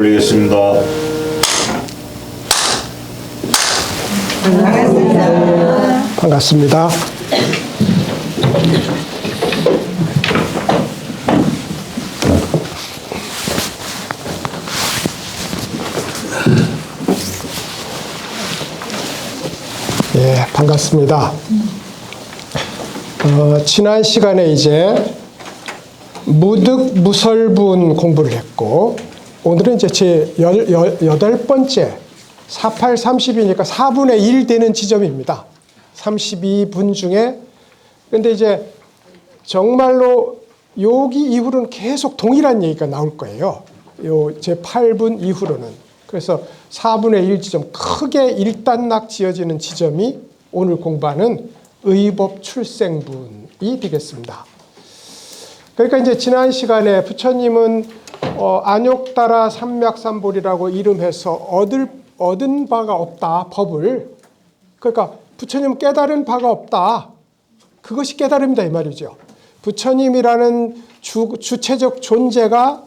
올리겠습니다. 반갑습니다. 예, 반갑습니다. 지난 시간에 이제 무득무설분 공부를 했고, 오늘은 이제 제 18번째 48, 30이니까 4분의 1 되는 지점입니다. 32분 중에. 근데 이제 정말로 여기 이후로는 계속 동일한 얘기가 나올 거예요. 요 제 8분 이후로는. 그래서 4분의 1 지점, 크게 일단락 지어지는 지점이 오늘 공부하는 의법 출생분이 되겠습니다. 그러니까 이제 지난 시간에 부처님은 안욕따라 삼맥삼볼이라고 이름해서 얻은 바가 없다, 법을. 그러니까 부처님 깨달은 바가 없다. 그것이 깨달음이다, 이 말이죠. 부처님이라는 주체적 존재가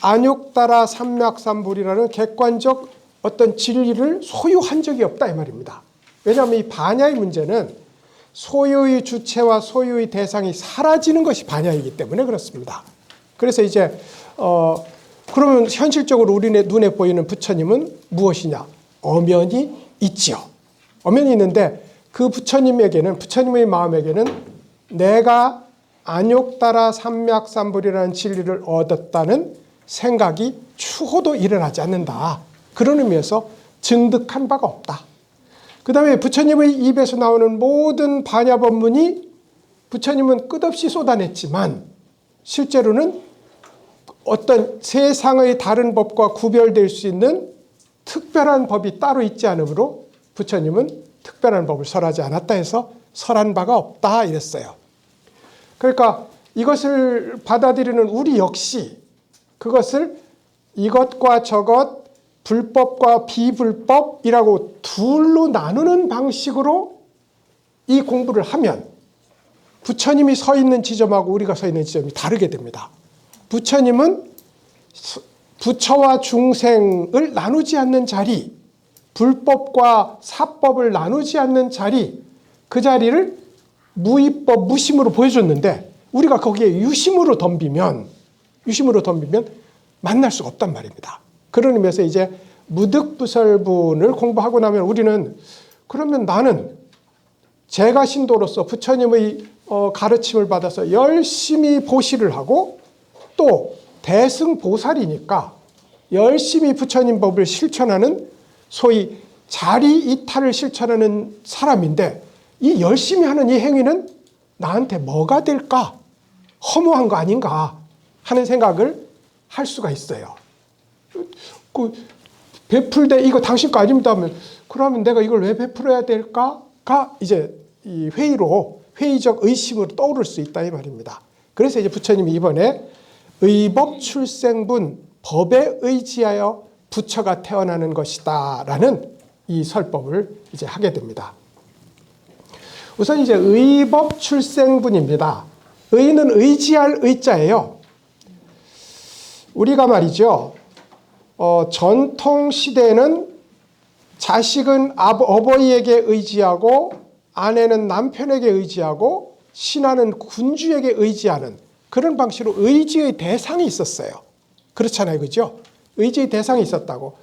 안욕따라 삼맥삼볼이라는 객관적 어떤 진리를 소유한 적이 없다, 이 말입니다. 왜냐하면 이 반야의 문제는 소유의 주체와 소유의 대상이 사라지는 것이 반야이기 때문에 그렇습니다. 그래서 이제 그러면 현실적으로 우리 눈에 보이는 부처님은 무엇이냐? 엄연히 있지요. 엄연히 있는데 그 부처님에게는, 부처님의 마음에게는 내가 안욕따라 삼맥삼볼이라는 진리를 얻었다는 생각이 추호도 일어나지 않는다. 그런 의미에서 증득한 바가 없다. 그 다음에 부처님의 입에서 나오는 모든 반야 법문이 부처님은 끝없이 쏟아냈지만 실제로는 어떤 세상의 다른 법과 구별될 수 있는 특별한 법이 따로 있지 않으므로 부처님은 특별한 법을 설하지 않았다 해서 설한 바가 없다 이랬어요. 그러니까 이것을 받아들이는 우리 역시 그것을 이것과 저것, 불법과 비불법이라고 둘로 나누는 방식으로 이 공부를 하면 부처님이 서 있는 지점하고 우리가 서 있는 지점이 다르게 됩니다. 부처님은 부처와 중생을 나누지 않는 자리, 불법과 사법을 나누지 않는 자리, 그 자리를 무위법, 무심으로 보여줬는데 우리가 거기에 유심으로 덤비면 만날 수가 없단 말입니다. 그런 의미에서 이제 무득부설분을 공부하고 나면 우리는 그러면 나는 제가 신도로서 부처님의 가르침을 받아서 열심히 보시를 하고 또 대승보살이니까 열심히 부처님 법을 실천하는 소위 자리 이탈을 실천하는 사람인데 이 열심히 하는 이 행위는 나한테 뭐가 될까? 허무한 거 아닌가 하는 생각을 할 수가 있어요. 그 베풀되 이거 당신 거 아닙니다 하면 그러면 내가 이걸 왜 베풀어야 될까가 이제 이 회의적 의심으로 떠오를 수 있다 이 말입니다. 그래서 이제 부처님이 이번에 의법 출생분, 법에 의지하여 부처가 태어나는 것이다라는 이 설법을 이제 하게 됩니다. 우선 이제 의법 출생분입니다. 의는 의지할 의자예요. 우리가 말이죠. 전통 시대에는 자식은 어버이에게 의지하고 아내는 남편에게 의지하고 신하는 군주에게 의지하는 그런 방식으로 의지의 대상이 있었어요. 그렇잖아요. 그죠? 의지의 대상이 있었다고.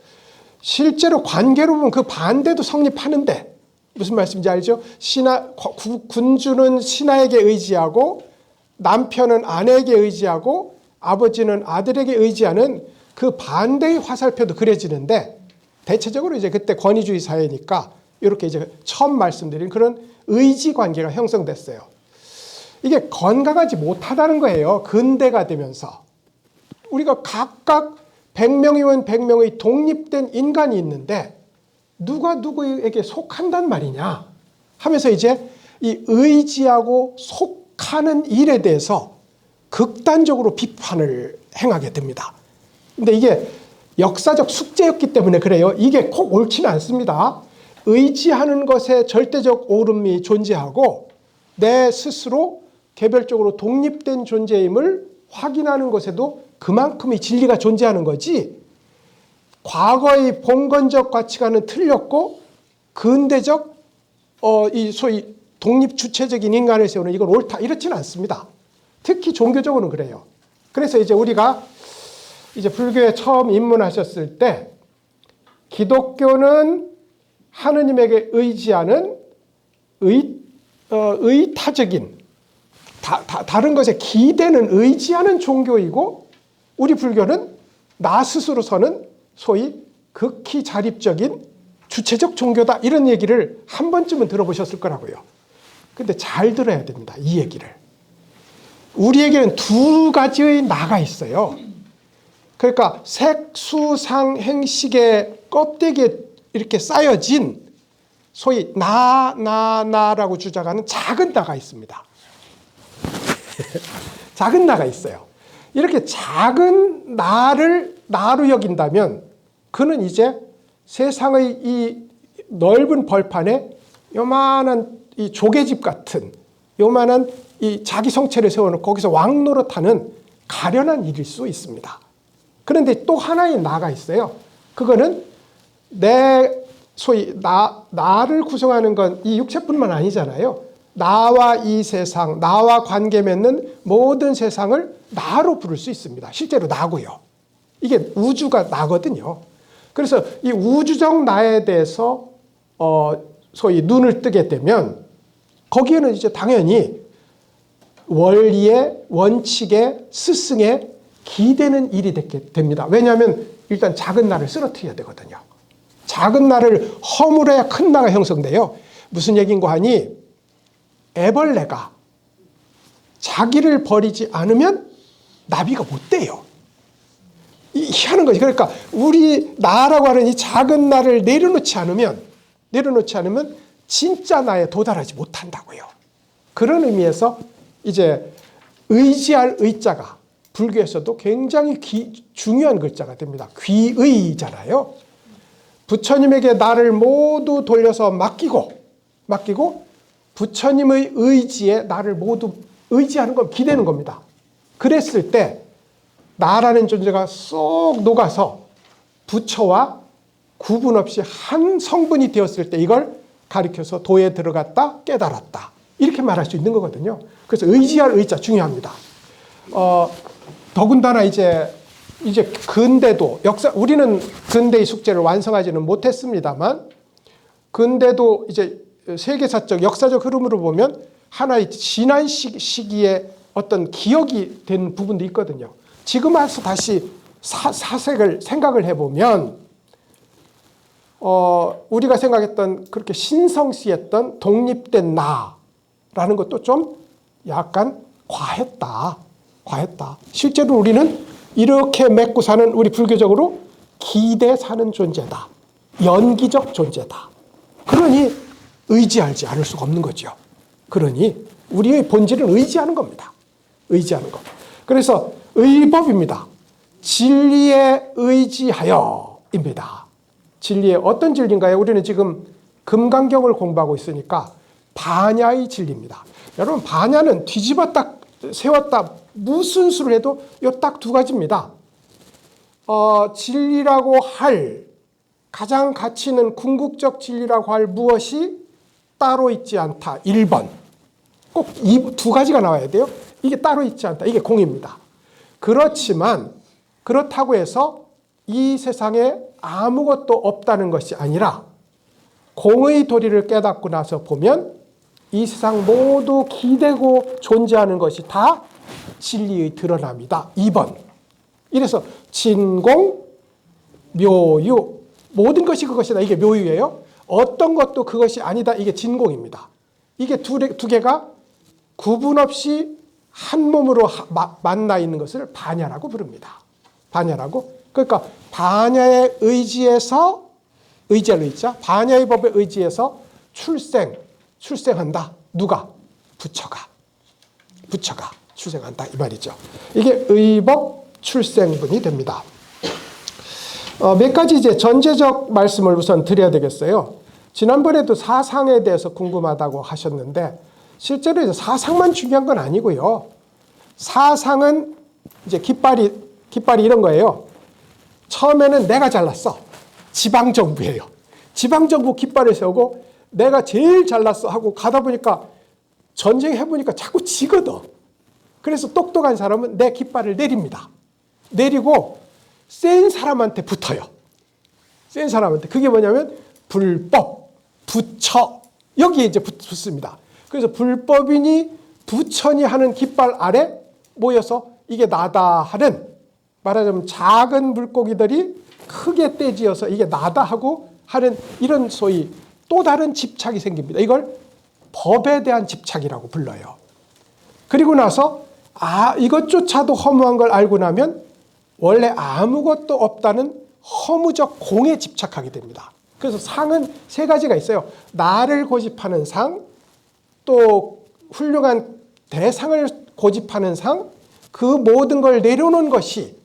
실제로 관계로 보면 그 반대도 성립하는데 무슨 말씀인지 알죠? 군주는 신하에게 의지하고 남편은 아내에게 의지하고 아버지는 아들에게 의지하는 그 반대의 화살표도 그려지는데 대체적으로 이제 그때 권위주의 사회니까 이렇게 이제 처음 말씀드린 그런 의지 관계가 형성됐어요. 이게 건강하지 못하다는 거예요. 근대가 되면서. 우리가 각각 100명이면 100명의 독립된 인간이 있는데 누가 누구에게 속한단 말이냐 하면서 이제 이 의지하고 속하는 일에 대해서 극단적으로 비판을 행하게 됩니다. 근데 이게 역사적 숙제였기 때문에 그래요. 이게 꼭 옳지는 않습니다. 의지하는 것에 절대적 옳음이 존재하고 내 스스로 개별적으로 독립된 존재임을 확인하는 것에도 그만큼의 진리가 존재하는 거지 과거의 봉건적 가치관은 틀렸고 근대적 이 소위 독립주체적인 인간을 세우는 이건 옳다 이렇지는 않습니다. 특히 종교적으로는 그래요. 그래서 이제 우리가 이제 불교에 처음 입문하셨을 때 기독교는 하느님에게 의지하는 의타적인 다른 것에 기대는 의지하는 종교이고 우리 불교는 나 스스로서는 소위 극히 자립적인 주체적 종교다 이런 얘기를 한 번쯤은 들어보셨을 거라고요. 근데 잘 들어야 됩니다. 이 얘기를. 우리에게는 두 가지의 나가 있어요. 그러니까 색수상행식의 껍데기에 이렇게 쌓여진 소위 나라고 주장하는 작은 나가 있습니다. 작은 나가 있어요. 이렇게 작은 나를 나로 여긴다면 그는 이제 세상의 이 넓은 벌판에 요만한 이 조개집 같은 요만한 이 자기 성체를 세워놓고 거기서 왕노릇하는 가련한 일일 수 있습니다. 그런데 또 하나의 나가 있어요. 그거는 내 소위 나를 구성하는 건 이 육체뿐만 아니잖아요. 나와 이 세상, 나와 관계 맺는 모든 세상을 나로 부를 수 있습니다. 실제로 나고요. 이게 우주가 나거든요. 그래서 이 우주적 나에 대해서 소위 눈을 뜨게 되면 거기에는 이제 당연히 원리에 원칙에 스승에 기대는 일이 됩니다. 왜냐하면 일단 작은 나를 쓰러뜨려야 되거든요. 작은 나를 허물어야 큰 나가 형성돼요. 무슨 얘기인고 하니 애벌레가 자기를 버리지 않으면 나비가 못 돼요. 희한한 거지. 그러니까 우리 나라고 하는 이 작은 나를 내려놓지 않으면 진짜 나에 도달하지 못한다고요. 그런 의미에서 이제 의지할 의자가 불교에서도 굉장히 중요한 글자가 됩니다. 귀의잖아요. 부처님에게 나를 모두 돌려서 맡기고 부처님의 의지에 나를 모두 의지하는 건 기대는 겁니다. 그랬을 때 나라는 존재가 쏙 녹아서 부처와 구분 없이 한 성분이 되었을 때 이걸 가리켜서 도에 들어갔다 깨달았다 이렇게 말할 수 있는 거거든요. 그래서 의지할 의자 중요합니다. 더군다나 이제 근대도 우리는 근대의 숙제를 완성하지는 못했습니다만 근대도 이제 세계사적 역사적 흐름으로 보면 하나의 지난 시기에 어떤 기억이 된 부분도 있거든요. 지금 와서 다시 사색을 생각을 해보면 우리가 생각했던 그렇게 신성시했던 독립된 나라는 것도 좀 약간 과했다. 실제로 우리는 이렇게 맺고 사는 우리 불교적으로 기대 사는 존재다. 연기적 존재다. 그러니 의지하지 않을 수가 없는 거죠. 그러니 우리의 본질은 의지하는 겁니다. 의지하는 것. 그래서 의법입니다. 진리에 의지하여입니다. 진리에 어떤 진리인가요? 우리는 지금 금강경을 공부하고 있으니까 반야의 진리입니다. 여러분 반야는 뒤집었다 세웠다 무슨 수를 해도 이 딱 두 가지입니다. 진리라고 할 가장 가치 있는 궁극적 진리라고 할 무엇이 따로 있지 않다. 1번. 꼭 이 두 가지가 나와야 돼요. 이게 따로 있지 않다. 이게 공입니다. 그렇지만 그렇다고 해서 이 세상에 아무것도 없다는 것이 아니라 공의 도리를 깨닫고 나서 보면 이 세상 모두 기대고 존재하는 것이 다 진리의 드러남이다. 2번. 이래서 진공, 묘유 모든 것이 그것이다. 이게 묘유예요. 어떤 것도 그것이 아니다. 이게 진공입니다. 이게 두 개가 구분 없이 한 몸으로 만나 있는 것을 반야라고 부릅니다. 반야라고. 그러니까 반야의 의지에서 의지할 의자, 반야의 법에 의지해서 출생한다. 누가? 부처가 출생한다 이 말이죠. 이게 의법 출생분이 됩니다. 몇 가지 이제 전제적 말씀을 우선 드려야 되겠어요. 지난번에도 사상에 대해서 궁금하다고 하셨는데 실제로 이제 사상만 중요한 건 아니고요. 사상은 이제 깃발이 이런 거예요. 처음에는 내가 잘났어. 지방정부예요. 지방정부 깃발을 세우고 내가 제일 잘났어 하고 가다 보니까 전쟁해보니까 자꾸 지거든. 그래서 똑똑한 사람은 내 깃발을 내립니다. 내리고 센 사람한테 붙어요. 센 사람한테. 그게 뭐냐면 불법, 부처. 여기에 이제 붙습니다. 그래서 불법이니 부처니 하는 깃발 아래 모여서 이게 나다 하는, 말하자면 작은 물고기들이 크게 떼지어서 이게 나다 하고 하는 이런 소위 또 다른 집착이 생깁니다. 이걸 법에 대한 집착이라고 불러요. 그리고 나서 이것조차도 허무한 걸 알고 나면 원래 아무것도 없다는 허무적 공에 집착하게 됩니다. 그래서 상은 세 가지가 있어요. 나를 고집하는 상, 또 훌륭한 대상을 고집하는 상, 그 모든 걸 내려놓은 것이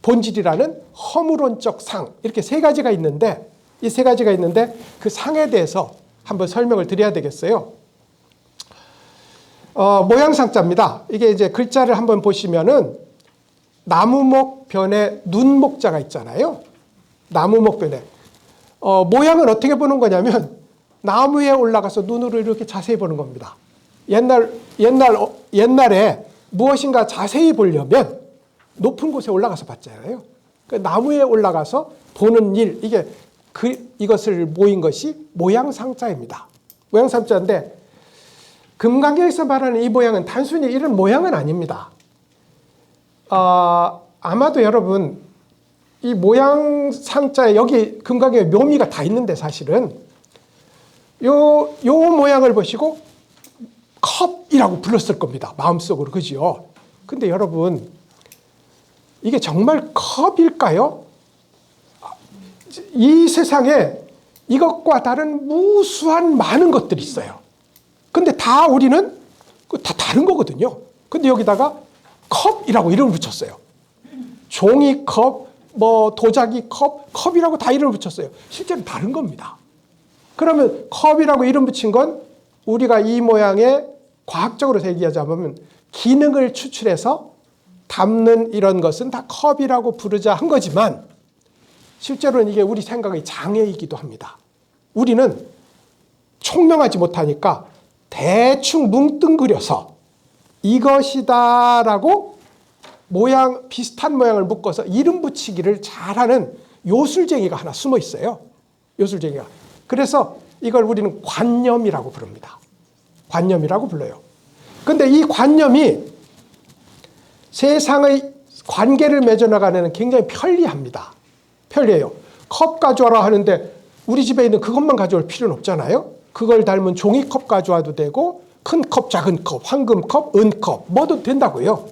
본질이라는 허무론적 상, 이렇게 세 가지가 있는데, 이 세 가지가 있는데 그 상에 대해서 한번 설명을 드려야 되겠어요. 모양상자입니다. 이게 이제 글자를 한번 보시면은 나무목 변에 눈목자가 있잖아요. 나무목 변에. 모양은 어떻게 보는 거냐면 나무에 올라가서 눈으로 이렇게 자세히 보는 겁니다. 옛날에 무엇인가 자세히 보려면 높은 곳에 올라가서 봤잖아요. 그 나무에 올라가서 보는 일, 이것을 모인 것이 모양상자입니다. 모양상자인데 금강경에서 말하는 이 모양은 단순히 이런 모양은 아닙니다. 아마도 여러분 이 모양상자에 여기 금강경에 묘미가 다 있는데 사실은 요 모양을 보시고 컵이라고 불렀을 겁니다. 마음속으로. 그죠? 근데 여러분 이게 정말 컵일까요? 이 세상에 이것과 다른 무수한 많은 것들이 있어요. 근데 다 우리는 다 다른 거거든요. 근데 여기다가 컵이라고 이름을 붙였어요. 종이컵, 도자기컵, 컵이라고 다 이름을 붙였어요. 실제로 다른 겁니다. 그러면 컵이라고 이름 붙인 건 우리가 이 모양의 과학적으로 얘기하자면 기능을 추출해서 담는 이런 것은 다 컵이라고 부르자 한 거지만 실제로는 이게 우리 생각의 장애이기도 합니다. 우리는 총명하지 못하니까 대충 뭉뚱그려서 이것이다라고 비슷한 모양을 묶어서 이름 붙이기를 잘하는 요술쟁이가 하나 숨어 있어요. 요술쟁이가. 그래서 이걸 우리는 관념이라고 부릅니다. 관념이라고 불러요. 그런데 이 관념이 세상의 관계를 맺어나가는 데는 굉장히 편리합니다. 편리해요. 컵 가져와라 하는데 우리 집에 있는 그것만 가져올 필요는 없잖아요. 그걸 닮은 종이컵 가져와도 되고 큰 컵, 작은 컵, 황금컵, 은컵 뭐도 된다고요.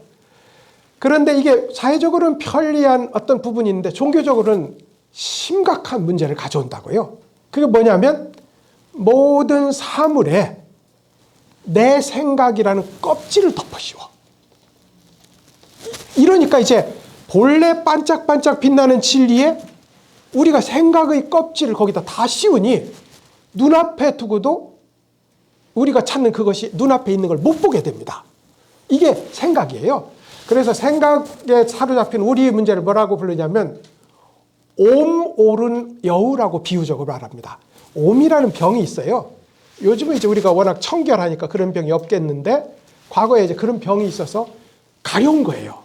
그런데 이게 사회적으로는 편리한 어떤 부분인데 종교적으로는 심각한 문제를 가져온다고요. 그게 뭐냐면 모든 사물에 내 생각이라는 껍질을 덮어씌워. 이러니까 이제 본래 반짝반짝 빛나는 진리에 우리가 생각의 껍질을 거기다 다 씌우니 눈앞에 두고도 우리가 찾는 그것이 눈앞에 있는 걸 못 보게 됩니다. 이게 생각이에요. 그래서 생각에 사로잡힌 우리의 문제를 뭐라고 부르냐면 옴오른 여우라고 비유적으로 말합니다. 옴이라는 병이 있어요. 요즘은 이제 우리가 워낙 청결하니까 그런 병이 없겠는데 과거에 이제 그런 병이 있어서 가려운 거예요.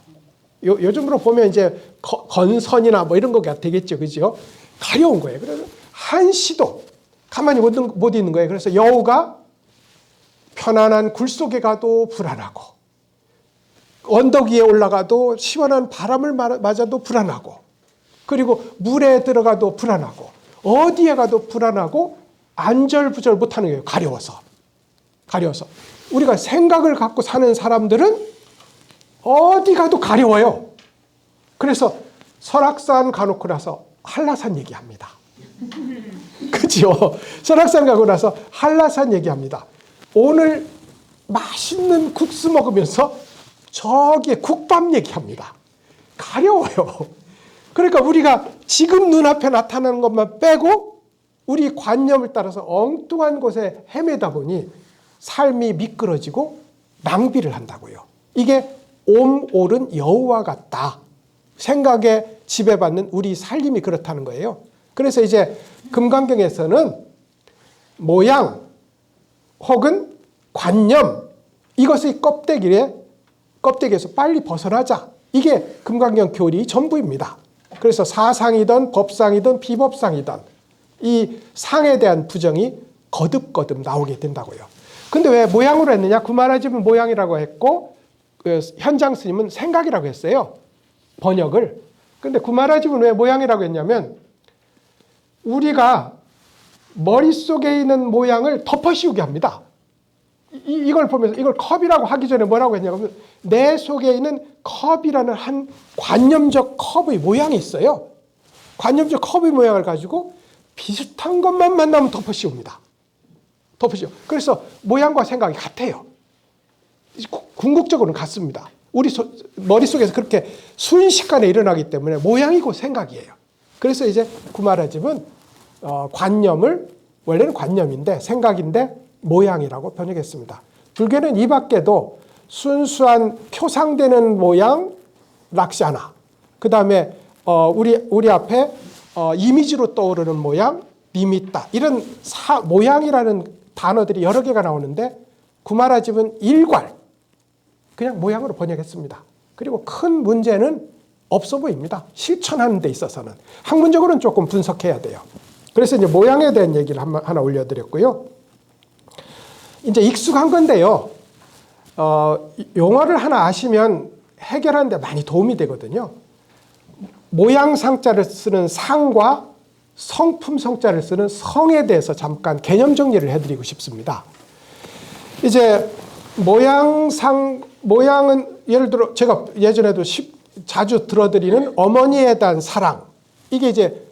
요즘으로 보면 이제 건선이나 뭐 이런 거가 되겠죠. 그죠? 가려운 거예요. 그래서 한시도 가만히 못 있는 거예요. 그래서 여우가 편안한 굴 속에 가도 불안하고 언덕 위에 올라가도 시원한 바람을 맞아도 불안하고 그리고 물에 들어가도 불안하고 어디에 가도 불안하고 안절부절 못하는 거예요. 가려워서. 우리가 생각을 갖고 사는 사람들은 어디 가도 가려워요. 그래서 설악산 가놓고 나서 한라산 얘기합니다. 그죠? 설악산 가고 나서 한라산 얘기합니다. 오늘 맛있는 국수 먹으면서 저기에 국밥 얘기합니다. 가려워요. 그러니까 우리가 지금 눈앞에 나타나는 것만 빼고 우리 관념을 따라서 엉뚱한 곳에 헤매다 보니 삶이 미끄러지고 낭비를 한다고요. 이게 옴오른 여우와 같다. 생각에 지배받는 우리 삶이 그렇다는 거예요. 그래서 이제 금강경에서는 모양 혹은 관념, 이것의 껍데기에서 빨리 벗어나자. 이게 금강경 교리 전부입니다. 그래서 사상이든 법상이든 비법상이든 이 상에 대한 부정이 거듭거듭 나오게 된다고요. 근데 왜 모양으로 했느냐? 구마라집은 모양이라고 했고 현장 스님은 생각이라고 했어요. 번역을. 근데 구마라집은 왜 모양이라고 했냐면 우리가 머릿속에 있는 모양을 덮어씌우게 합니다. 이걸 보면서 이걸 컵이라고 하기 전에 뭐라고 했냐면 내 속에 있는 컵이라는 한 관념적 컵의 모양이 있어요. 관념적 컵의 모양을 가지고 비슷한 것만 만나면 덮어씌웁니다. 덮어씌워. 그래서 모양과 생각이 같아요. 궁극적으로는 같습니다. 우리 머릿속에서 그렇게 순식간에 일어나기 때문에 모양이고 생각이에요. 그래서 이제 구마라집은 관념을 원래는 관념인데 생각인데 모양이라고 번역했습니다. 불교는 이 밖에도 순수한 표상되는 모양 락샤나, 그 다음에 우리 앞에 이미지로 떠오르는 모양 니미따, 이런 모양이라는 단어들이 여러 개가 나오는데 구마라집은 일괄 그냥 모양으로 번역했습니다. 그리고 큰 문제는 없어 보입니다. 실천하는 데 있어서는. 학문적으로는 조금 분석해야 돼요. 그래서 이제 모양에 대한 얘기를 하나 올려드렸고요. 이제 익숙한 건데요. 용어를 하나 아시면 해결하는 데 많이 도움이 되거든요. 모양상자를 쓰는 상과 성품성자를 쓰는 성에 대해서 잠깐 개념 정리를 해드리고 싶습니다. 이제 모양은 예를 들어 제가 예전에도 자주 들어드리는 어머니에 대한 사랑, 이게 이제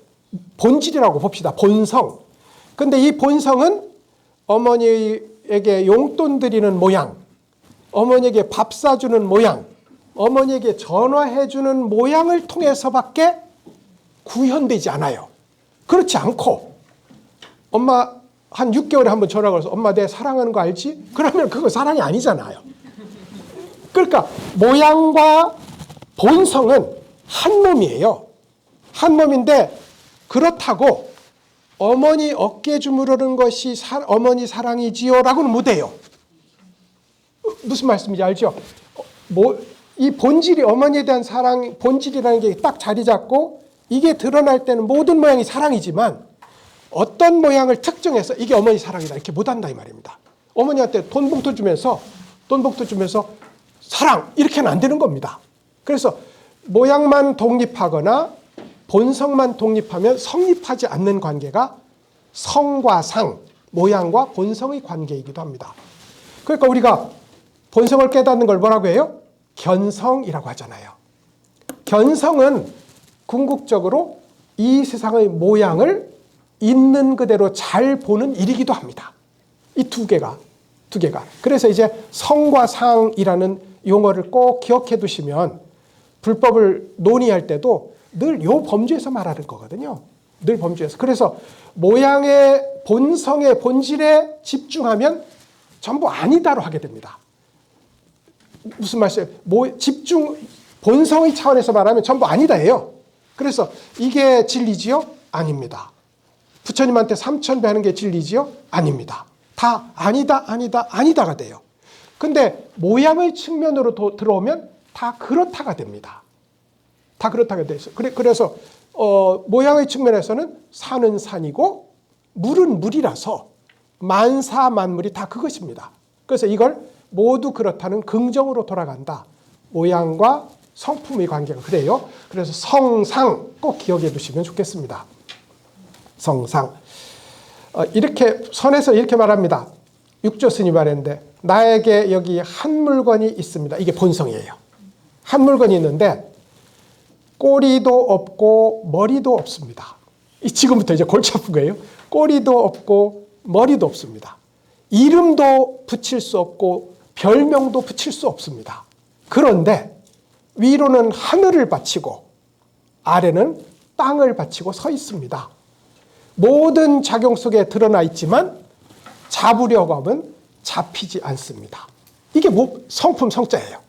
본질이라고 봅시다. 본성. 근데 이 본성은 어머니에게 용돈 드리는 모양, 어머니에게 밥 사주는 모양, 어머니에게 전화해주는 모양을 통해서밖에 구현되지 않아요. 그렇지 않고 엄마 한 6개월에 한 번 전화 걸어서 엄마 내 사랑하는 거 알지? 그러면 그거 사랑이 아니잖아요. 그러니까 모양과 본성은 한 몸이에요. 한 몸인데 그렇다고 어머니 어깨 주무르는 것이 어머니 사랑이지요 라고는 못해요. 무슨 말씀인지 알죠? 이 본질이 어머니에 대한 사랑, 본질이라는 게 딱 자리 잡고 이게 드러날 때는 모든 모양이 사랑이지만 어떤 모양을 특정해서 이게 어머니 사랑이다 이렇게 못한다 이 말입니다. 어머니한테 돈봉투 주면서 사랑 이렇게는 안 되는 겁니다. 그래서 모양만 독립하거나 본성만 독립하면 성립하지 않는 관계가 성과 상, 모양과 본성의 관계이기도 합니다. 그러니까 우리가 본성을 깨닫는 걸 뭐라고 해요? 견성이라고 하잖아요. 견성은 궁극적으로 이 세상의 모양을 있는 그대로 잘 보는 일이기도 합니다. 이 두 개가. 그래서 이제 성과 상이라는 용어를 꼭 기억해 두시면 불법을 논의할 때도 늘 요 범주에서 말하는 거거든요. 늘 범주에서. 그래서 모양의 본성의 본질에 집중하면 전부 아니다로 하게 됩니다. 무슨 말이에요? 본성의 차원에서 말하면 전부 아니다예요. 그래서 이게 진리지요? 아닙니다. 부처님한테 3000배 하는 게 진리지요? 아닙니다. 다 아니다가 돼요. 근데 모양의 측면으로 들어오면 다 그렇다가 됩니다. 다 그렇다가 돼서 그래서 모양의 측면에서는 산은 산이고 물은 물이라서 만사만물이 다 그것입니다. 그래서 이걸 모두 그렇다는 긍정으로 돌아간다. 모양과 성품의 관계가 그래요. 그래서 성상 꼭 기억해 두시면 좋겠습니다. 성상. 이렇게 선에서 이렇게 말합니다. 육조 스님이 말했는데 나에게 여기 한 물건이 있습니다. 이게 본성이에요. 한 물건이 있는데 꼬리도 없고 머리도 없습니다. 지금부터 이제 골치 아픈 거예요. 꼬리도 없고 머리도 없습니다. 이름도 붙일 수 없고 별명도 붙일 수 없습니다. 그런데 위로는 하늘을 바치고 아래는 땅을 바치고 서 있습니다. 모든 작용 속에 드러나 있지만 잡으려고 하면 잡히지 않습니다. 이게 성품 성자예요.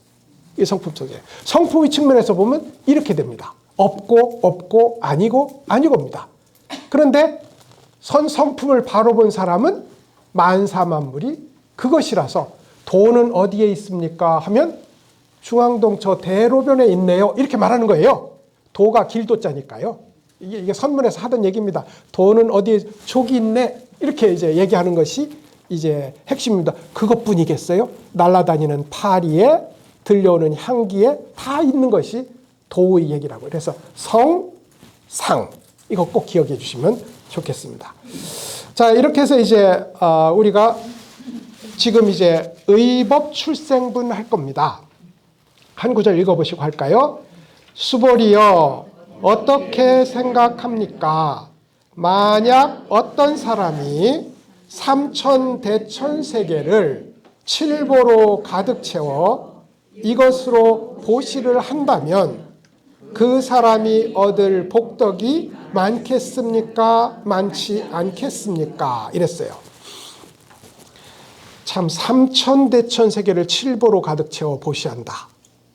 이게 성품 성자예요. 성품의 측면에서 보면 이렇게 됩니다. 없고 아니고입니다. 그런데 성품을 바로 본 사람은 만사만물이 그것이라서 돈은 어디에 있습니까? 하면 중앙동 저 대로변에 있네요. 이렇게 말하는 거예요. 도가 길도자니까요. 이게 선문에서 하던 얘기입니다. 돈은 어디에 저기 있네. 이렇게 이제 얘기하는 것이 이제 핵심입니다. 그것뿐이겠어요? 날아다니는 파리에 들려오는 향기에 다 있는 것이 도의 얘기라고. 그래서 성, 상 이거 꼭 기억해 주시면 좋겠습니다. 자, 이렇게 해서 이제 우리가 지금 이제 의법 출생분 할 겁니다. 한 구절 읽어보시고 할까요? 수보리여 어떻게 생각합니까? 만약 어떤 사람이 삼천대천세계를 칠보로 가득 채워 이것으로 보시를 한다면 그 사람이 얻을 복덕이 많겠습니까? 많지 않겠습니까? 이랬어요. 참 삼천대천세계를 칠보로 가득 채워 보시한다.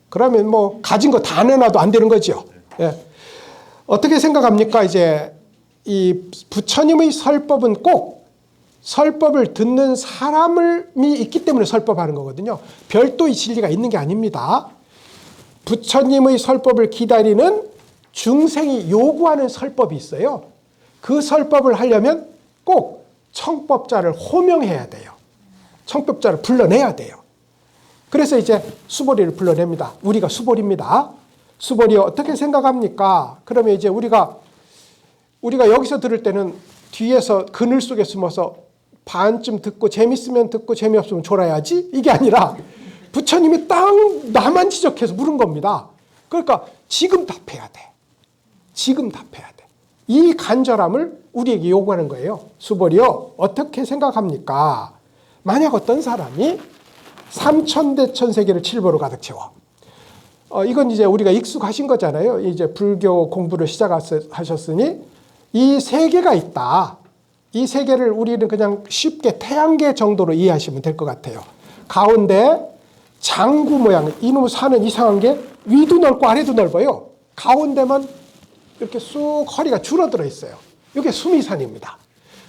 그러면 뭐 가진 거 다 내놔도 안 되는 거죠. 예. 어떻게 생각합니까? 이제 이 부처님의 설법은 꼭 설법을 듣는 사람이 있기 때문에 설법하는 거거든요. 별도의 진리가 있는 게 아닙니다. 부처님의 설법을 기다리는 중생이 요구하는 설법이 있어요. 그 설법을 하려면 꼭 청법자를 호명해야 돼요. 청법자를 불러내야 돼요. 그래서 이제 수보리를 불러냅니다. 우리가 수보리입니다. 수보리 어떻게 생각합니까? 그러면 이제 우리가 여기서 들을 때는 뒤에서 그늘 속에 숨어서 반쯤 듣고 재밌으면 듣고 재미없으면 졸아야지 이게 아니라 부처님이 딱 나만 지적해서 물은 겁니다. 그러니까 지금 답해야 돼. 지금 답해야 돼. 이 간절함을 우리에게 요구하는 거예요. 수보리요 어떻게 생각합니까? 만약 어떤 사람이 삼천대천세계를 칠보로 가득 채워. 이건 이제 우리가 익숙하신 거잖아요. 이제 불교 공부를 시작하셨으니 이 세계가 있다. 이 세계를 우리는 그냥 쉽게 태양계 정도로 이해하시면 될 것 같아요. 가운데 장구 모양, 이놈 산은 이상한 게 위도 넓고 아래도 넓어요. 가운데만 이렇게 쑥 허리가 줄어들어 있어요. 이게 수미산입니다.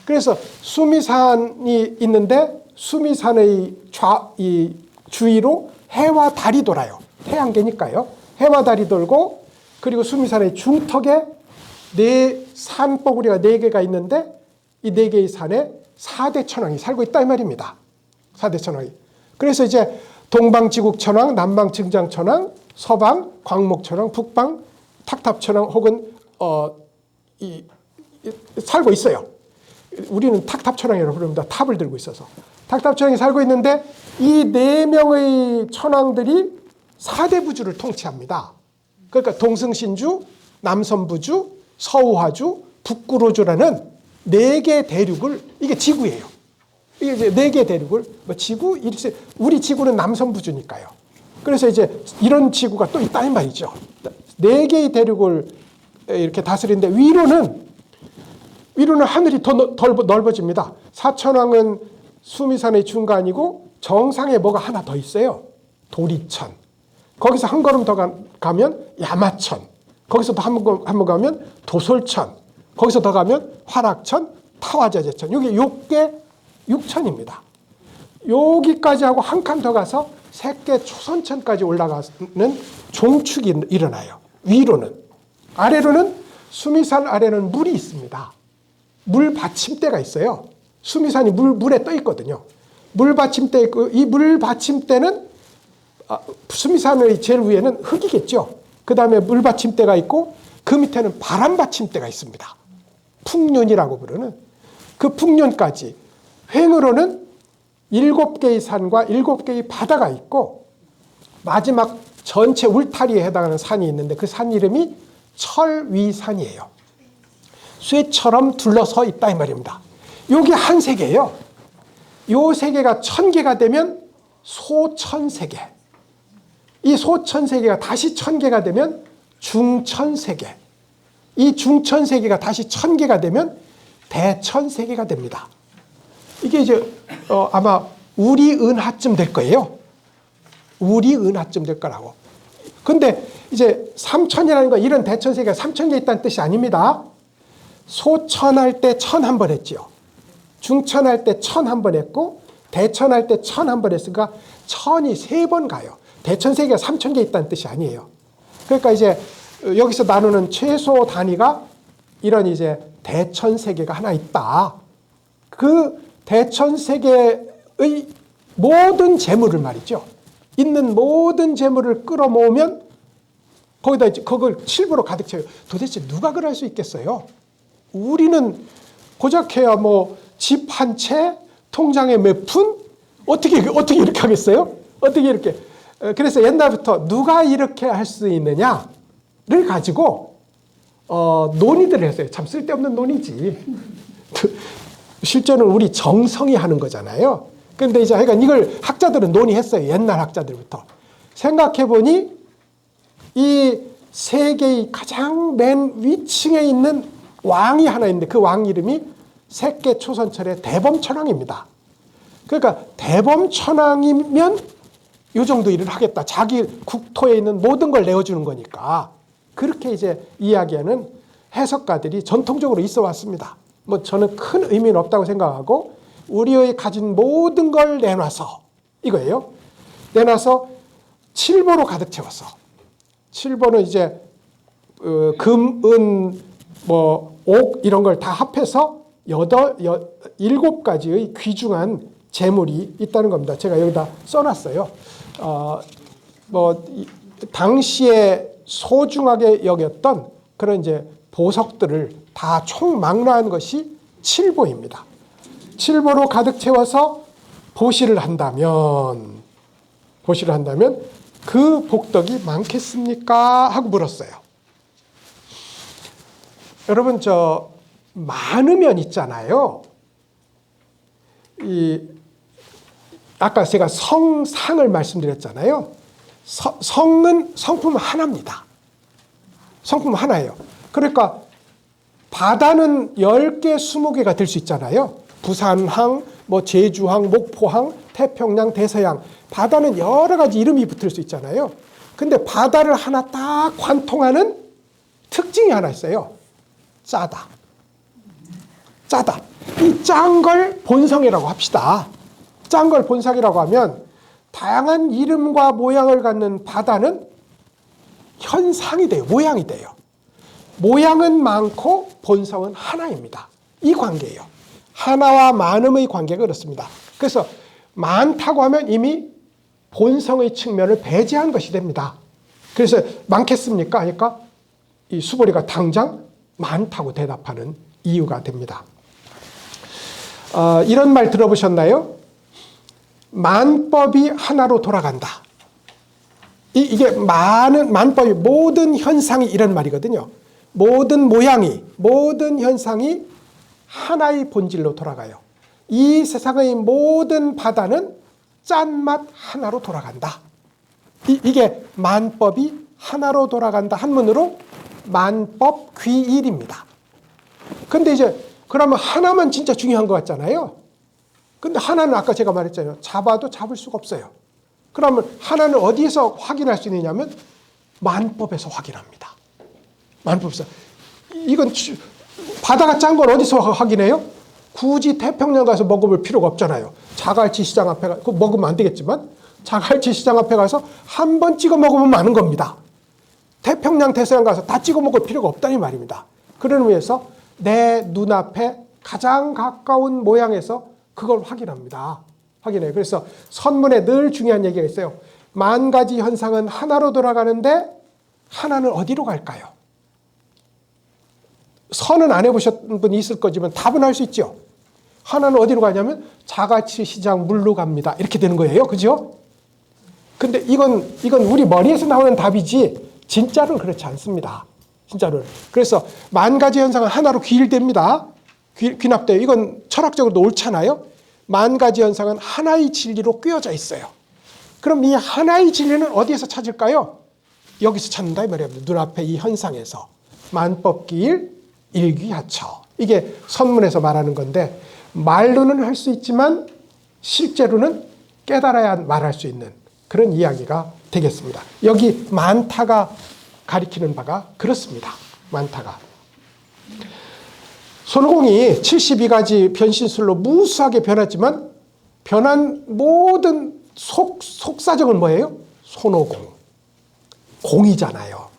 그래서 수미산이 있는데 수미산의 이 주위로 해와 달이 돌아요. 태양계니까요. 해와 달이 돌고 그리고 수미산의 중턱에 산뽀구리가 4개가 있는데 이 4개의 산에 4대 천왕이 살고 있다 이 말입니다. 4대 천왕이. 그래서 이제 동방 지국천왕, 남방 증장천왕, 서방 광목천왕, 북방 탁탑천왕 혹은 살고 있어요. 우리는 탁탑천왕이라고 부릅니다. 탑을 들고 있어서. 탁탑천왕이 살고 있는데 이 4명의 천왕들이 4대 부주를 통치합니다. 그러니까 동승신주, 남선부주, 서우화주, 북구로주라는 4개의 대륙을, 이게 지구예요. 이게 이제 4개의 대륙을, 지구, 우리 지구는 남선부주니까요. 그래서 이제 이런 지구가 또 있다 이 말이죠. 4개의 대륙을 이렇게 다스리는데 위로는 하늘이 더 넓어집니다. 사천왕은 수미산의 중간이고 정상에 뭐가 하나 더 있어요. 도리천. 거기서 한 걸음 더 가면 야마천. 거기서 또 한 번 가면 도솔천. 거기서 더 가면 화락천, 타화자재천. 여기 6개 6천입니다. 여기까지 하고 한 칸 더 가서 새끼 초선천까지 올라가는 종축이 일어나요. 위로는. 아래로는 수미산 아래는 물이 있습니다. 물 받침대가 있어요. 수미산이 물에 떠 있거든요. 물 받침대 있고 이 물 받침대는 수미산의 제일 위에는 흙이겠죠. 그 다음에 물 받침대가 있고 그 밑에는 바람 받침대가 있습니다. 풍륜이라고 부르는 그 풍륜까지 횡으로는 7개의 산과 7개의 바다가 있고 마지막 전체 울타리에 해당하는 산이 있는데 그 산 이름이 철위산이에요. 쇠처럼 둘러서 있다 이 말입니다. 요게 한 세계예요. 요 세계가 1000개가 되면 소천세계. 이 소천세계가 다시 1000개가 되면 중천세계. 이 중천세계가 다시 1000개가 되면 대천세계가 됩니다. 이게 이제 아마 우리은하쯤 될 거예요. 우리은하쯤 될 거라고. 근데 이제 삼천이라는 건 이런 대천세계가 3,000개 있다는 뜻이 아닙니다. 소천할 때 1,001번 했지요. 중천할 때 1,001번 했고 대천할 때 1,001번 했으니까 1,000이 3번 가요. 대천세계가 3,000개 있다는 뜻이 아니에요. 그러니까 이제 여기서 나누는 최소 단위가 이런 이제 대천세계가 하나 있다. 그 대천세계의 모든 재물을 말이죠. 있는 모든 재물을 끌어모으면 거기다 이제 그걸 7부로 가득 채워요. 도대체 누가 그럴 수 있겠어요? 우리는 고작해야 뭐 집 한 채, 통장에 몇 푼? 어떻게 이렇게 하겠어요? 어떻게 이렇게? 그래서 옛날부터 누가 이렇게 할 수 있느냐를 가지고 논의들을 했어요. 참 쓸데없는 논의지. 실제는 우리 정성이 하는 거잖아요. 그런데 이제 하여간 이걸 학자들은 논의했어요. 옛날 학자들부터. 생각해보니 이 세계의 가장 맨 위층에 있는 왕이 하나 있는데 그 왕 이름이 색계 초선철의 대범천왕입니다. 그러니까 대범천왕이면 이 정도 일을 하겠다. 자기 국토에 있는 모든 걸 내어주는 거니까. 그렇게 이제 이야기하는 해석가들이 전통적으로 있어 왔습니다. 뭐 저는 큰 의미는 없다고 생각하고 우리의 가진 모든 걸 내놔서 이거예요. 내놔서 7보로 가득 채웠어. 7보는 이제 금, 은, 뭐 옥 이런 걸 다 합해서 7가지의 귀중한 재물이 있다는 겁니다. 제가 여기다 써놨어요. 당시에 소중하게 여겼던 그런 이제 보석들을 다 총망라한 것이 7보입니다. 7보로 가득 채워서 보시를 한다면 그 복덕이 많겠습니까? 하고 물었어요. 여러분 많으면 있잖아요. 아까 제가 성상을 말씀드렸잖아요. 성품은 하나입니다. 성품은 하나예요. 그러니까 바다는 10개, 20개가 될 수 있잖아요. 부산항, 뭐 제주항, 목포항, 태평양, 대서양. 바다는 여러 가지 이름이 붙을 수 있잖아요. 근데 바다를 하나 딱 관통하는 특징이 하나 있어요. 짜다. 이 짠 걸 본성이라고 합시다. 짠 걸 본성이라고 하면 다양한 이름과 모양을 갖는 바다는 현상이 돼요. 모양이 돼요. 모양은 많고 본성은 하나입니다. 이 관계예요. 하나와 많음의 관계가 그렇습니다. 그래서 많다고 하면 이미 본성의 측면을 배제한 것이 됩니다. 그래서 많겠습니까? 하니까 이 수보리가 당장 많다고 대답하는 이유가 됩니다. 이런 말 들어보셨나요? 만법이 하나로 돌아간다. 이게 만법이 모든 현상이 이런 말이거든요. 모든 모양이, 모든 현상이 하나의 본질로 돌아가요. 이 세상의 모든 바다는 짠맛 하나로 돌아간다. 이게 만법이 하나로 돌아간다. 한문으로 만법귀일입니다. 근데 이제 그러면 하나만 진짜 중요한 것 같잖아요. 근데 하나는 아까 제가 말했잖아요. 잡아도 잡을 수가 없어요. 그러면 하나는 어디에서 확인할 수 있느냐면 만법에서 확인합니다. 만법에서. 이건 바다가 짠 걸 어디서 확인해요? 굳이 태평양 가서 먹어볼 필요가 없잖아요. 자갈치 시장 앞에 가서 먹으면 안 되겠지만 자갈치 시장 앞에 가서 한 번 찍어 먹으면 많은 겁니다. 태평양 대서양 가서 다 찍어 먹을 필요가 없다는 말입니다. 그런 의미에서 내 눈앞에 가장 가까운 모양에서 그걸 확인합니다. 확인해요. 그래서 선문에 늘 중요한 얘기가 있어요. 10,000가지 현상은 하나로 돌아가는데 하나는 어디로 갈까요? 선은 안 해보셨던 분이 있을 거지만 답은 할 수 있죠. 하나는 어디로 가냐면 자갈치 시장 물로 갑니다. 이렇게 되는 거예요. 그죠? 근데 이건 우리 머리에서 나오는 답이지 진짜로는 그렇지 않습니다. 진짜로는. 그래서 10,000가지 현상은 하나로 귀일됩니다. 귀납돼요. 이건 철학적으로도 옳잖아요. 10,000가지 현상은 하나의 진리로 꿰어져 있어요. 그럼 이 하나의 진리는 어디에서 찾을까요? 여기서 찾는다 이 말입니다. 눈앞에 이 현상에서. 만법기일 일귀하처. 이게 선문에서 말하는 건데 말로는 할 수 있지만 실제로는 깨달아야 말할 수 있는 그런 이야기가 되겠습니다. 여기 많다가 가리키는 바가 그렇습니다. 만타가. 손오공이 72가지 변신술로 무수하게 변했지만 변한 모든 속사정은 뭐예요? 손오공. 공이잖아요.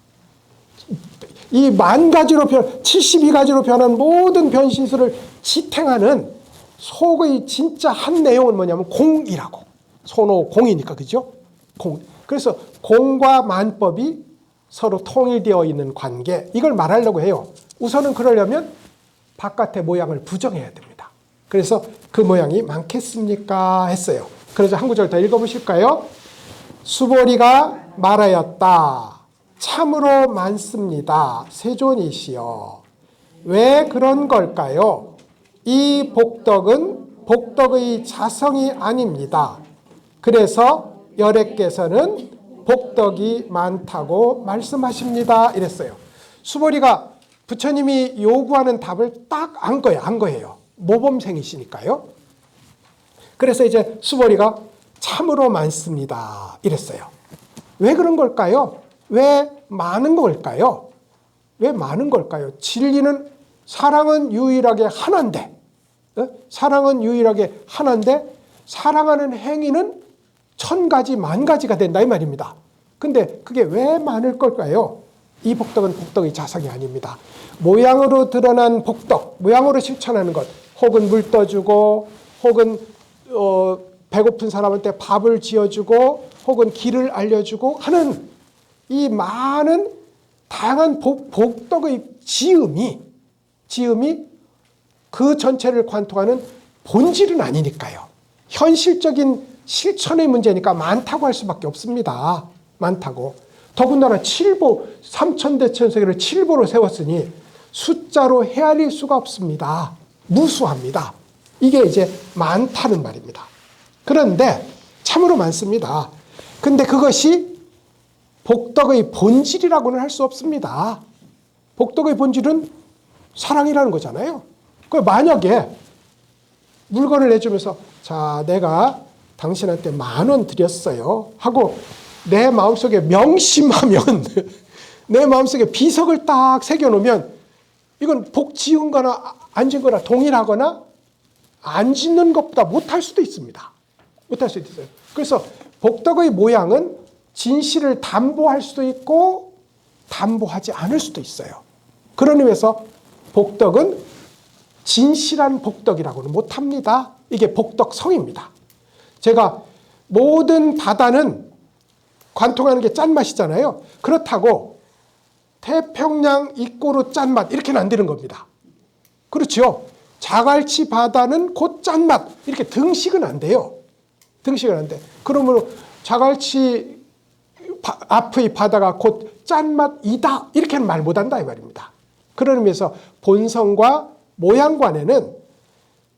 이 72가지로 변한 모든 변신술을 지탱하는 속의 진짜 한 내용은 뭐냐면 공이라고. 손오공이니까, 그죠? 공. 그래서 공과 만법이 서로 통일되어 있는 관계, 이걸 말하려고 해요. 우선은 그러려면 바깥의 모양을 부정해야 됩니다. 그래서 그 모양이 많겠습니까? 했어요. 그래서 한 구절 더 읽어보실까요? 수보리가 말하였다. 참으로 많습니다. 세존이시여. 왜 그런 걸까요? 이 복덕은 복덕의 자성이 아닙니다. 그래서 열애께서는 복덕이 많다고 말씀하십니다. 이랬어요. 수보리가 부처님이 요구하는 답을 딱 안 거예요. 모범생이시니까요. 그래서 이제 수보리가 참으로 많습니다. 이랬어요. 왜 그런 걸까요? 왜 많은 걸까요? 왜 많은 걸까요? 진리는 사랑은 유일하게 하나인데, 사랑은 유일하게 하나인데 사랑하는 행위는 1000가지, 10,000가지가 된다 이 말입니다. 근데 그게 왜 많을 걸까요? 이 복덕은 복덕의 자성이 아닙니다. 모양으로 드러난 복덕, 모양으로 실천하는 것, 혹은 물 떠주고, 혹은 배고픈 사람한테 밥을 지어주고, 혹은 길을 알려주고 하는 이 많은 다양한 복덕의 지음이 그 전체를 관통하는 본질은 아니니까요. 현실적인 실천의 문제니까 많다고 할 수밖에 없습니다. 많다고. 더군다나 3000대천세계를 7보로 세웠으니 숫자로 헤아릴 수가 없습니다. 무수합니다. 이게 이제 많다는 말입니다. 그런데 참으로 많습니다. 근데 그것이 복덕의 본질이라고는 할 수 없습니다. 복덕의 본질은 사랑이라는 거잖아요. 만약에 물건을 내주면서 자, 내가 당신한테 10,000원 드렸어요 하고 내 마음속에 명심하면 내 마음속에 비석을 딱 새겨놓으면 이건 복 지은 거나 안 지은 거나 동일하거나 안 짓는 것보다 못할 수도 있습니다. 못할 수도 있어요. 그래서 복덕의 모양은 진실을 담보할 수도 있고 담보하지 않을 수도 있어요. 그런 의미에서 복덕은 진실한 복덕이라고는 못합니다. 이게 복덕성입니다. 제가 모든 바다는 관통하는 게 짠맛이잖아요. 그렇다고 태평양 입고로 짠맛 이렇게는 안 되는 겁니다. 그렇죠. 자갈치 바다는 곧 짠맛 이렇게 등식은 안 돼요. 등식은 안 돼. 그러므로 자갈치 앞의 바다가 곧 짠맛이다 이렇게는 말 못한다 이 말입니다. 그런 의미에서 본성과 모양관에는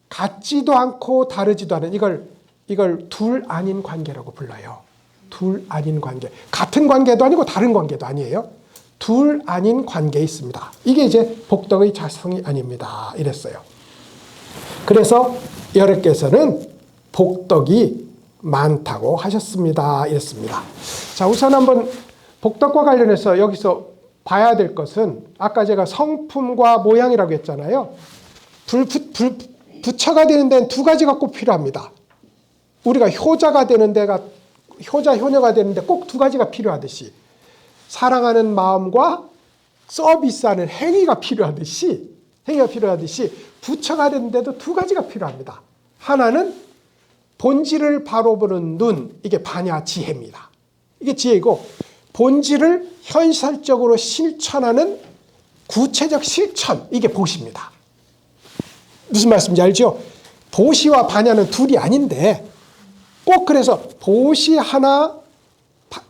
같지도 않고 다르지도 않은 이걸 둘 아닌 관계라고 불러요. 둘 아닌 관계. 같은 관계도 아니고 다른 관계도 아니에요. 둘 아닌 관계에 있습니다. 이게 이제 복덕의 자성이 아닙니다. 이랬어요. 그래서 열애께서는 복덕이 많다고 하셨습니다. 이랬습니다. 자, 우선 한번 복덕과 관련해서 여기서 봐야 될 것은 아까 제가 성품과 모양이라고 했잖아요. 부처가 되는 데는 두 가지가 꼭 필요합니다. 우리가 효자가 되는 데가 효자, 효녀가 되는데 꼭 두 가지가 필요하듯이 사랑하는 마음과 서비스하는 행위가 필요하듯이 부처가 되는데도 두 가지가 필요합니다. 하나는 본질을 바로 보는 눈, 이게 반야지혜입니다. 이게 지혜이고 본질을 현실적으로 실천하는 구체적 실천, 이게 보시입니다. 무슨 말씀인지 알죠? 보시와 반야는 둘이 아닌데 꼭 그래서 보시 하나,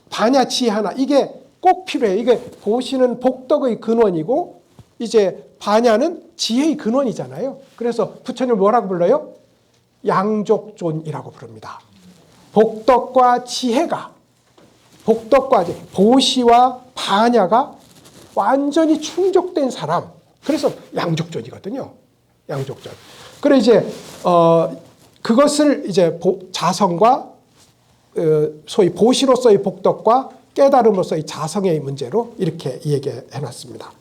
반야 지혜 하나 이게 꼭 필요해요. 이게 보시는 복덕의 근원이고 이제 반야는 지혜의 근원이잖아요. 그래서 부처님을 뭐라고 불러요? 양족존이라고 부릅니다. 복덕과 지혜가 보시와 반야가 완전히 충족된 사람. 그래서 양족존이거든요. 양족존. 그래 이제 그것을 이제 자성과 소위 보시로서의 복덕과 깨달음으로서의 자성의 문제로 이렇게 얘기해 놨습니다.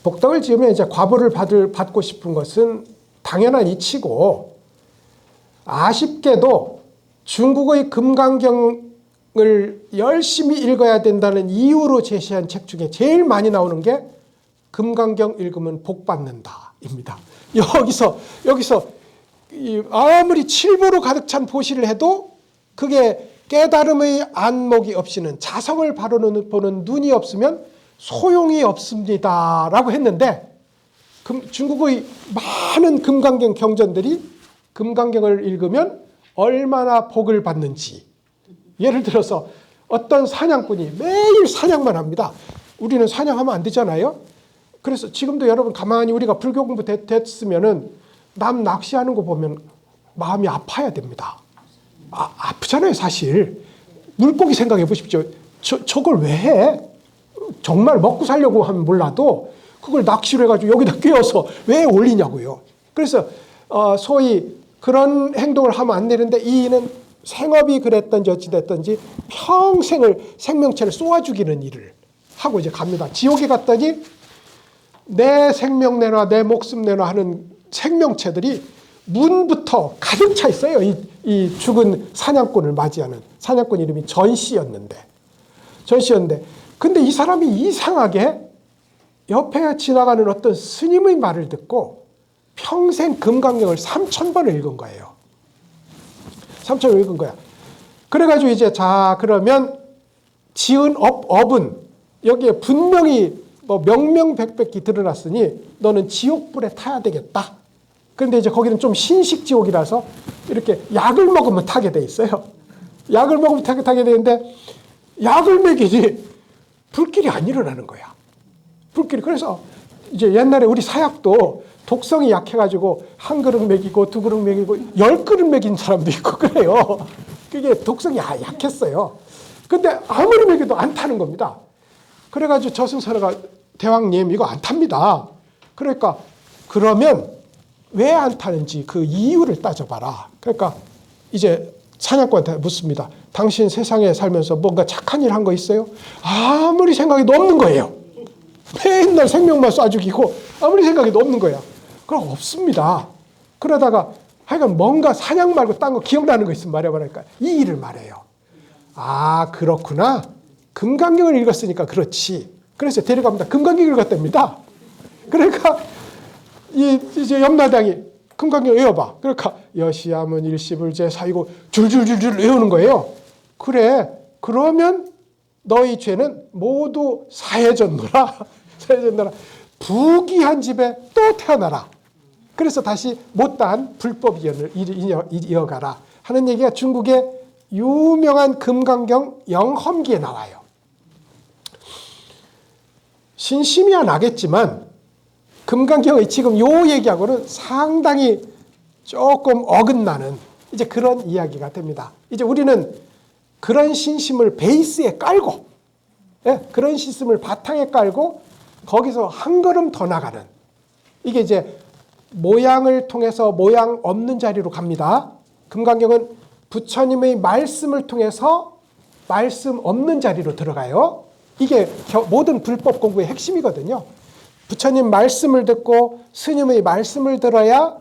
복덕을 지으면 이제 과보를 받고 싶은 것은 당연한 이치고, 아쉽게도 중국의 금강경을 열심히 읽어야 된다는 이유로 제시한 책 중에 제일 많이 나오는 게 금강경 읽으면 복 받는다입니다. 여기서 아무리 칠보로 가득 찬 보시를 해도 그게 깨달음의 안목이 없이는, 자성을 바라보는 눈이 없으면 소용이 없습니다 라고 했는데, 중국의 많은 금강경 경전들이 금강경을 읽으면 얼마나 복을 받는지, 예를 들어서 어떤 사냥꾼이 매일 사냥만 합니다. 우리는 사냥하면 안 되잖아요. 그래서 지금도 여러분 가만히 우리가 불교 공부 됐으면은 남 낚시하는 거 보면 마음이 아파야 됩니다. 아프잖아요 사실. 물고기 생각해 보십시오. 저걸 왜 해? 정말 먹고 살려고 하면 몰라도 그걸 낚시를 해가지고 여기다 끼워서 왜 올리냐고요. 그래서 소위 그런 행동을 하면 안 되는데, 이는 생업이 그랬던지 어찌됐든지 평생을 생명체를 쏘아 죽이는 일을 하고 이제 갑니다. 지옥에 갔더니 내 생명 내놔, 내 목숨 내놔 하는 생명체들이 문부터 가득 차 있어요. 이 죽은 사냥꾼을 맞이하는. 사냥꾼 이름이 전씨였는데 근데 이 사람이 이상하게 옆에 지나가는 어떤 스님의 말을 듣고 평생 금강경을 3,000번을 읽은 거예요. 3,000번을 읽은 거야. 그래가지고 이제 자 그러면 지은 업은 여기에 분명히 뭐 명명백백히 드러났으니 너는 지옥불에 타야 되겠다. 그런데 이제 거기는 좀 신식지옥이라서 이렇게 약을 먹으면 타게 돼 있어요. 약을 먹으면 타게 되는데, 약을 먹이지 불길이 안 일어나는 거야. 불길이. 그래서 이제 옛날에 우리 사약도 독성이 약해가지고 한 그릇 먹이고 두 그릇 먹이고 10그릇 먹인 사람도 있고 그래요. 그게 독성이 약했어요. 근데 아무리 먹여도 안 타는 겁니다. 그래가지고 저승사자가 대왕님 이거 안 탑니다. 그러니까 그러면 왜 안 타는지 그 이유를 따져봐라. 그러니까 이제 사냥꾼한테 묻습니다. 당신 세상에 살면서 뭔가 착한 일 한 거 있어요? 아무리 생각해도 없는 거예요. 맨날 생명만 쏴 죽이고 아무리 생각해도 없는 거야. 그럼 없습니다. 그러다가 하여간 뭔가 사냥 말고 딴 거 기억나는 거 있으면 말해보라니까 이 일을 말해요. 아 그렇구나. 금강경을 읽었으니까 그렇지. 그래서 데려갑니다. 금강경 읽었답니다. 그러니까 이제 염라대왕이 금강경 외워봐. 그러니까 여시함은 일시불제 사이고 줄줄줄줄 외우는 거예요. 그래. 그러면 너희 죄는 모두 사해졌노라. 사해졌노라. 부귀한 집에 또 태어나라. 그래서 다시 못다한 불법이연을 이어가라 하는 얘기가 중국의 유명한 금강경 영험기에 나와요. 신심이야 나겠지만 금강경의 지금 요 얘기하고는 상당히 조금 어긋나는 이제 그런 이야기가 됩니다. 이제 우리는 그런 신심을 베이스에 깔고, 그런 신심을 바탕에 깔고 거기서 한 걸음 더 나가는, 이게 이제 모양을 통해서 모양 없는 자리로 갑니다. 금강경은 부처님의 말씀을 통해서 말씀 없는 자리로 들어가요. 이게 모든 불법 공부의 핵심이거든요. 부처님 말씀을 듣고 스님의 말씀을 들어야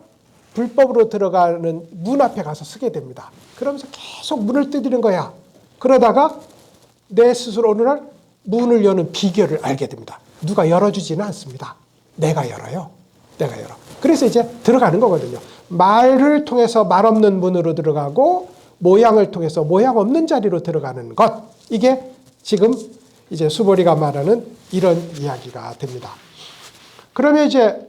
불법으로 들어가는 문 앞에 가서 서게 됩니다. 그러면서 계속 문을 두드리는 거야. 그러다가 내 스스로 어느 날 문을 여는 비결을 알게 됩니다. 누가 열어주지는 않습니다. 내가 열어요. 내가 열어. 그래서 이제 들어가는 거거든요. 말을 통해서 말 없는 문으로 들어가고 모양을 통해서 모양 없는 자리로 들어가는 것. 이게 지금 이제 수보리가 말하는 이런 이야기가 됩니다. 그러면 이제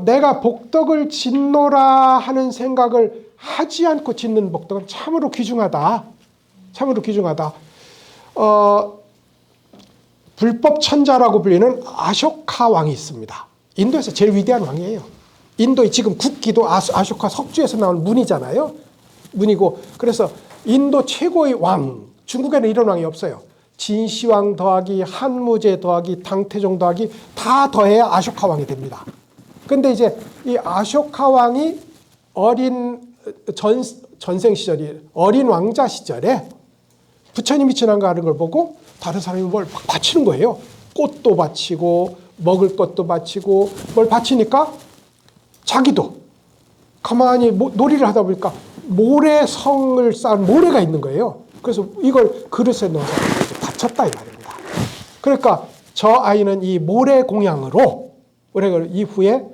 내가 복덕을 짓노라 하는 생각을 하지 않고 짓는 복덕은 참으로 귀중하다. 참으로 귀중하다. 불법 천자라고 불리는 아쇼카 왕이 있습니다. 인도에서 제일 위대한 왕이에요. 인도의 지금 국기도 아쇼카 석주에서 나온 문이잖아요. 문이고, 그래서 인도 최고의 왕, 중국에는 이런 왕이 없어요. 진시황 더하기 한무제 더하기 당태종 더하기 다 더해야 아쇼카 왕이 됩니다. 근데 이제 이 아쇼카 왕이 어린 전생 시절이 어린 왕자 시절에 부처님이 지나가는 걸 보고 다른 사람이 뭘 막 바치는 거예요. 꽃도 바치고 먹을 것도 바치고 뭘 바치니까 자기도 가만히 놀이를 하다 보니까 모래성을 쌓은 모래가 있는 거예요. 그래서 이걸 그릇에 넣어서 바쳤다 이 말입니다. 그러니까 저 아이는 이 모래 공양으로 우리가 이후에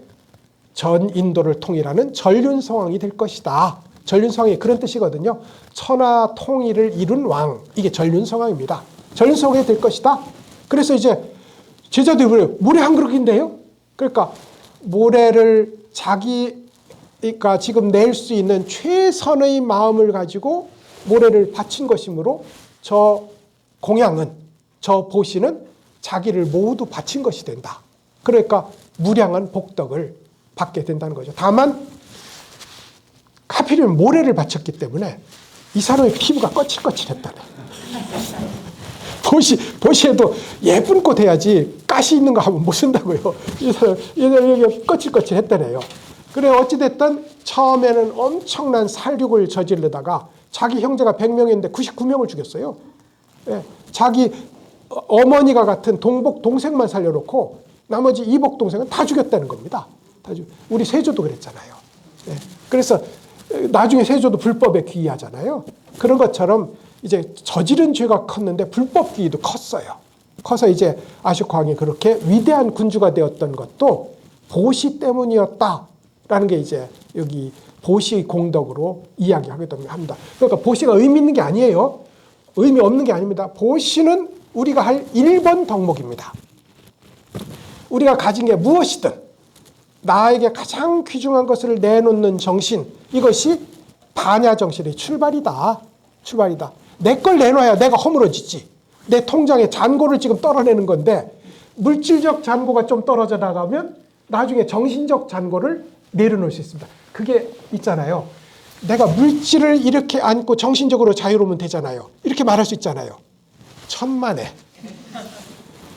전 인도를 통일하는 전륜성왕이 될 것이다. 전륜성왕이 그런 뜻이거든요. 천하 통일을 이룬 왕, 이게 전륜성왕입니다. 전륜성왕이 될 것이다. 그래서 이제 제자들이 그래요. 모래 한 그릇인데요. 그러니까 모래를 자기가 지금 낼 수 있는 최선의 마음을 가지고 모래를 바친 것이므로 저 공양은, 저 보시는 자기를 모두 바친 것이 된다. 그러니까 무량한 복덕을 받게 된다는 거죠. 다만 하필이면 모래를 바쳤기 때문에 이 사람의 피부가 거칠거칠했다네. 보시에도 예쁜 꽃 해야지 가시 있는 거 하면 못 쓴다고요. 이 사람이 거칠거칠했다네요. 그래 어찌됐든 처음에는 엄청난 살육을 저지르다가 자기 형제가 100명인데 99명을 죽였어요. 예, 자기 어머니가 같은 동복 동생만 살려놓고 나머지 이복 동생은 다 죽였다는 겁니다. 우리 세조도 그랬잖아요. 예, 그래서 나중에 세조도 불법에 귀의하잖아요. 그런 것처럼 이제 저지른 죄가 컸는데 불법 귀의도 컸어요. 커서 이제 아쇼카왕이 그렇게 위대한 군주가 되었던 것도 보시 때문이었다라는 게 이제 여기 보시의 공덕으로 이야기하게 합니다. 그러니까 보시가 의미 있는 게 아니에요. 의미 없는 게 아닙니다. 보시는 우리가 할 1번 덕목입니다. 우리가 가진 게 무엇이든 나에게 가장 귀중한 것을 내놓는 정신, 이것이 반야 정신의 출발이다. 내 걸 내놔야 내가 허물어지지. 내 통장에 잔고를 지금 떨어내는 건데 물질적 잔고가 좀 떨어져 나가면 나중에 정신적 잔고를 내려놓을 수 있습니다. 그게 있잖아요. 내가 물질을 이렇게 안고 정신적으로 자유로우면 되잖아요. 이렇게 말할 수 있잖아요. 천만에.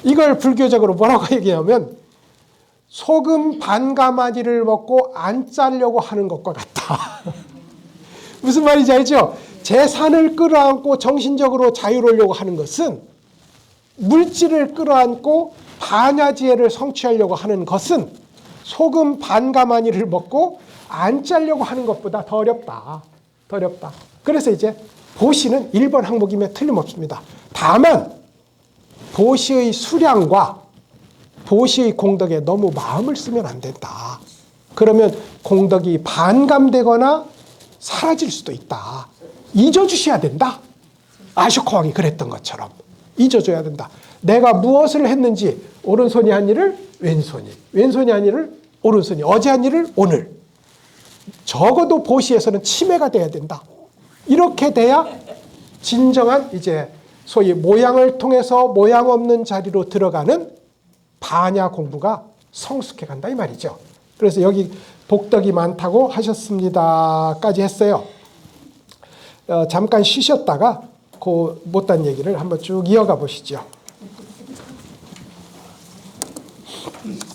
이걸 불교적으로 뭐라고 얘기하면 소금 반가마니를 먹고 안 짜려고 하는 것과 같다. 무슨 말인지 알죠? 재산을 끌어안고 정신적으로 자유로우려고 하는 것은, 물질을 끌어안고 반야지혜를 성취하려고 하는 것은 소금 반가마니를 먹고 안 짜려고 하는 것보다 더 어렵다. 그래서 이제 보시는 1번 항목이면 틀림없습니다. 다만 보시의 수량과 보시의 공덕에 너무 마음을 쓰면 안 된다. 그러면 공덕이 반감되거나 사라질 수도 있다. 잊어주셔야 된다. 아쇼카왕이 그랬던 것처럼 잊어줘야 된다. 내가 무엇을 했는지 오른손이 한 일을 왼손이 한 일을 오른손이, 어제 한 일을 오늘. 적어도 보시에서는 치매가 돼야 된다. 이렇게 돼야 진정한 이제 소위 모양을 통해서 모양 없는 자리로 들어가는 반야 공부가 성숙해 간다 이 말이죠. 그래서 여기 복덕이 많다고 하셨습니다까지 했어요. 잠깐 쉬셨다가 그 못한 얘기를 한번 쭉 이어가 보시죠.